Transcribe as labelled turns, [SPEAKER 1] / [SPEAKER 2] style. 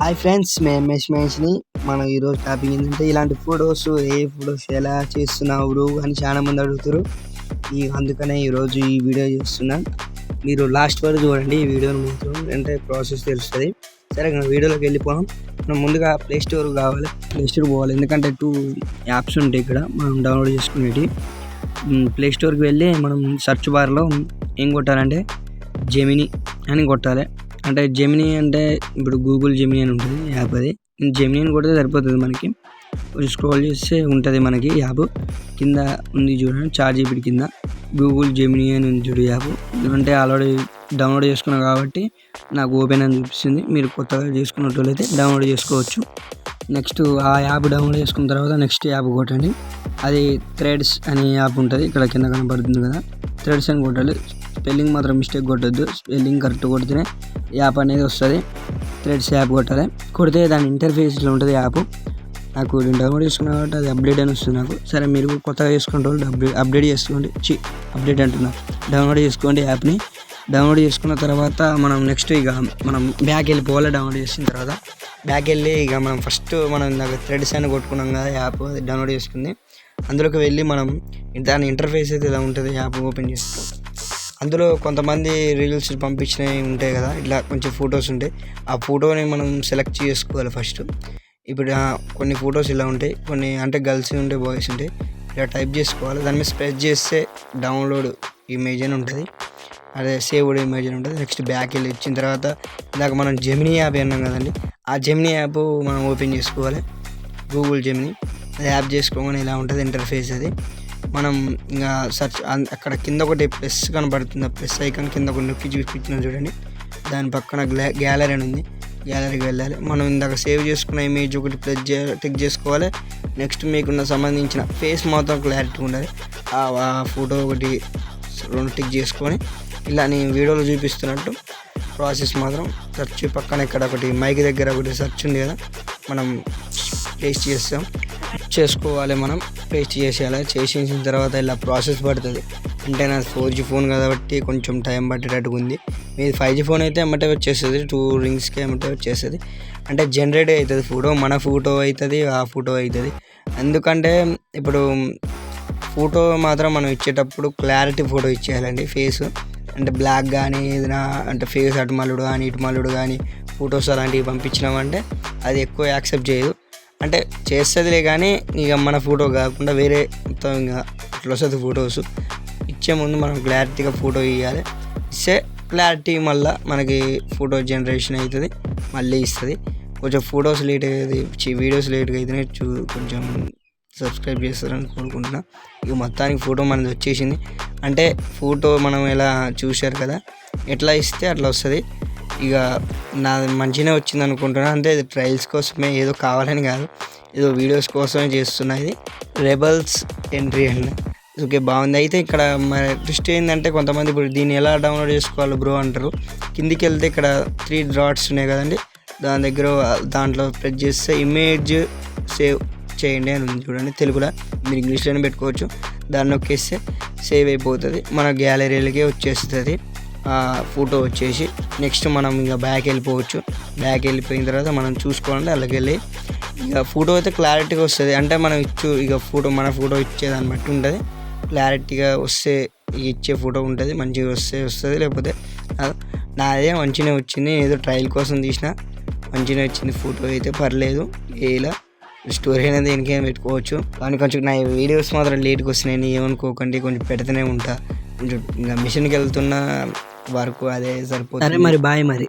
[SPEAKER 1] Hi friends, మేము మెష్ని. మనం ఈరోజు టాపిక్ ఏంటంటే ఇలాంటి ఫొటోస్ ఎలా చేస్తున్నావు బ్రో అని చాలా మంది అడుగుతారు. అందుకనే ఈరోజు ఈ వీడియో చేస్తున్నాను. మీరు లాస్ట్ వరకు చూడండి ఈ వీడియోని మొత్తం, అంటే ప్రాసెస్ తెలుస్తుంది. సరే, వీడియోలోకి వెళ్ళిపోయాం. మనం ముందుగా ప్లే స్టోర్ పోవాలి, ఎందుకంటే 2 యాప్స్ ఉంటాయి ఇక్కడ మనం డౌన్లోడ్ చేసుకునేవి. ప్లే స్టోర్కి వెళ్ళి మనం సెర్చ్ బార్లో ఏం కొట్టాలంటే జెమినీ అని కొట్టాలి. అంటే జెమినీ అంటే ఇప్పుడు గూగుల్ జెమినీ అని ఉంటుంది యాప్. అది జెమినీ అని కొడితే సరిపోతుంది. మనకి కొంచెం స్క్రోల్ చేస్తే ఉంటుంది మనకి యాప్. కింద ఉంది చూడండి, ChatGPT కింద గూగుల్ జెమినీ అని ఉంది చూడు యాప్. అంటే ఆల్రెడీ డౌన్లోడ్ చేసుకున్నాను కాబట్టి నాకు ఓపెన్ అని చూపిస్తుంది. మీరు కొత్తగా చేసుకున్నట్లయితే డౌన్లోడ్ చేసుకోవచ్చు. నెక్స్ట్ ఆ యాప్ డౌన్లోడ్ చేసుకున్న తర్వాత నెక్స్ట్ యాప్ కొట్టండి. అది థ్రెడ్స్ అనే యాప్ ఉంటుంది, ఇక్కడ కింద కనబడుతుంది కదా, థ్రెడ్స్ అని కొట్టాలి. స్పెల్లింగ్ మాత్రం మిస్టేక్ కొట్టద్దు, స్పెల్లింగ్ కరెక్ట్ కొడితేనే యాప్ అనేది వస్తుంది. థ్రెడ్స్ యాప్ కొట్టాలి. కొడితే దాని ఇంటర్ఫేస్లో ఉంటుంది యాప్. నాకు డౌన్లోడ్ చేసుకున్నా కాబట్టి అది అప్డేట్ అని వస్తుంది నాకు. సరే, మీరు కొత్తగా చేసుకుంటే వాళ్ళు అప్డేట్ చేసుకోండి. అప్డేట్ అంటున్నా, డౌన్లోడ్ చేసుకోండి యాప్ని. డౌన్లోడ్ చేసుకున్న తర్వాత మనం నెక్స్ట్ మనం బ్యాక్ వెళ్ళిపోవాలి. డౌన్లోడ్ చేసిన తర్వాత బ్యాక్ వెళ్ళి మనం ఫస్ట్ ఇందాక థ్రెడ్స్ అని కొట్టుకున్నాం కదా యాప్, అది డౌన్లోడ్ చేసుకుంది. అందులోకి వెళ్ళి మనం దాని ఇంటర్ఫేస్ అయితే ఇలా ఉంటుంది. యాప్ ఓపెన్ చేస్తాం. అందులో కొంతమంది రీల్స్ పంపించినవి ఉంటాయి కదా, ఇట్లా కొంచెం ఫొటోస్ ఉంటాయి. ఆ ఫోటోని మనం సెలెక్ట్ చేసుకోవాలి ఫస్ట్. ఇప్పుడు కొన్ని ఫొటోస్ ఇలా ఉంటాయి, కొన్ని అంటే గర్ల్స్ ఉంటాయి, బాయ్స్ ఉంటాయి. ఇలా టైప్ చేసుకోవాలి. దాని మీద ప్రెస్ చేస్తే డౌన్లోడ్ ఇమేజ్ అని ఉంటుంది, అదే సేవ్డ్ ఇమేజ్ అని ఉంటుంది. నెక్స్ట్ బ్యాక్ వెళ్ళి ఇచ్చిన తర్వాత ఇందాక మనం జెమినీ యాప్ అన్నాం కదండి, ఆ జెమినీ యాప్ మనం ఓపెన్ చేసుకోవాలి. గూగుల్ జెమినీ అది యాప్ చేసుకోగానే ఇలా ఉంటుంది ఇంటర్ఫేస్. అది మనం ఇంకా సెర్చ్ అక్కడ కింద ఒకటి ప్లస్ కనబడుతుంది, ఆ ప్లస్ ఐకాన్ కింద ఒకటి నొక్కి చూపించిన చూడండి. దాని పక్కన గ్యాలరీ అని ఉంది, గ్యాలరీకి వెళ్ళాలి. మనం ఇందాక సేవ్ చేసుకున్న ఇమేజ్ ఒకటి టిక్ చేసుకోవాలి. నెక్స్ట్ మీకున్న సంబంధించిన ఫేస్ మాత్రం క్లారిటీ ఉండాలి. ఆ ఫోటో ఒకటి 2 టిక్ చేసుకొని ఇలా నేను వీడియోలో చూపిస్తున్నట్టు ప్రాసెస్ మాత్రం సెర్చ్ పక్కన ఇక్కడ ఒకటి మైక్ దగ్గర ఒకటి సెర్చ్ ఉంది కదా, మనం పేస్ట్ చేసుకోవాలి. మనం పేస్ట్ చేసేయాలి. చేసేసిన తర్వాత ఇలా ప్రాసెస్ పడుతుంది. అంటే నాది 4G ఫోన్ కాబట్టి కొంచెం టైం పట్టేటట్టుగా ఉంది. మీది 5G ఫోన్ అయితే ఎమ్మటే వచ్చేస్తుంది, 2 రింగ్స్కి ఎమ్మటే వచ్చేస్తుంది. అంటే జనరేట్ అవుతుంది ఫోటో, మన ఫోటో అవుతుంది, ఆ ఫోటో అవుతుంది. ఎందుకంటే ఇప్పుడు ఫోటో మాత్రం మనం ఇచ్చేటప్పుడు క్లారిటీ ఫోటో ఇచ్చేయాలండి. ఫేస్ అంటే బ్లాక్ కానీ ఏదైనా అంటే ఫేస్ అటు మల్లుడు కానీ ఇటు మల్లుడు కానీ ఫొటోస్ అలాంటివి పంపించినామంటే అది ఎక్కువ యాక్సెప్ట్ చేయదు. అంటే చేస్తుందిలే కానీ ఇక మన ఫోటో కాకుండా వేరే మొత్తం ఇంకా అట్లా వస్తుంది ఫొటోస్. ఇచ్చే ముందు మనం క్లారిటీగా ఫోటో ఇవ్వాలి. ఇస్తే క్లారిటీ మళ్ళీ మనకి ఫోటో జనరేషన్ అవుతుంది, మళ్ళీ ఇస్తుంది. కొంచెం ఫొటోస్ లేట్ అయ్యేది, వీడియోస్ లేట్గా అయితేనే కొంచెం సబ్స్క్రైబ్ చేస్తారని కోరుకుంటున్నా. ఇక మొత్తానికి ఫోటో మనది వచ్చేసింది. అంటే ఫోటో మనం ఎలా చూశారు కదా, ఎట్లా ఇస్తే అట్లా వస్తుంది. ఇక నాది మంచిగానే వచ్చింది అనుకుంటున్నా. అంటే ఇది ట్రయల్స్ కోసమే, ఏదో కావాలని కాదు, ఏదో వీడియోస్ కోసమే చేస్తున్నా. ఇది రెబల్స్ ఎంట్రీ అండి. ఓకే, బాగుంది. అయితే ఇక్కడ మన ట్విస్ట్ ఏంటంటే కొంతమంది ఇప్పుడు దీన్ని ఎలా డౌన్లోడ్ చేసుకోవాలి బ్రో అంటారు. కిందికి వెళ్తే ఇక్కడ 3 డాట్స్ ఉన్నాయి కదండి, దాని దగ్గర దాంట్లో ప్రెస్ చేస్తే ఇమేజ్ సేవ్ చేయండి అని ఉంది చూడండి. తెలుగులో మీరు ఇంగ్లీష్లోనే పెట్టుకోవచ్చు. దాన్ని నొక్కేస్తే సేవ్ అయిపోతుంది, మన గ్యాలరీలకే వచ్చేస్తుంది ఫోటో వచ్చేసి. నెక్స్ట్ మనం ఇక బ్యాక్ వెళ్ళిపోవచ్చు. బ్యాక్ వెళ్ళిపోయిన తర్వాత మనం చూసుకోవాలంటే అలాగే వెళ్ళి ఇక ఫోటో అయితే క్లారిటీగా వస్తుంది. అంటే మనం ఇక మన ఫోటో ఇచ్చేదాన్ని బట్టి ఉంటుంది. క్లారిటీగా వస్తే ఇచ్చే ఫోటో ఉంటుంది, మంచిగా వస్తుంది. లేకపోతే నాదే మంచిగానే వచ్చింది, ఏదో ట్రయల్ కోసం తీసిన మంచిగానే వచ్చింది. ఫోటో అయితే పర్లేదు. ఇలా స్టోరీ అనేది దేనికైనా పెట్టుకోవచ్చు. కానీ కొంచెం నా వీడియోస్ మాత్రం లేట్గా వస్తున్నాయని ఏమనుకోకండి, కొంచెం పెడితేనే ఉంటా. కొంచెం ఇంకా మిషన్కి వెళ్తున్న వరకు అదే సరిపోతుంది. మరి బాయ్ మరి.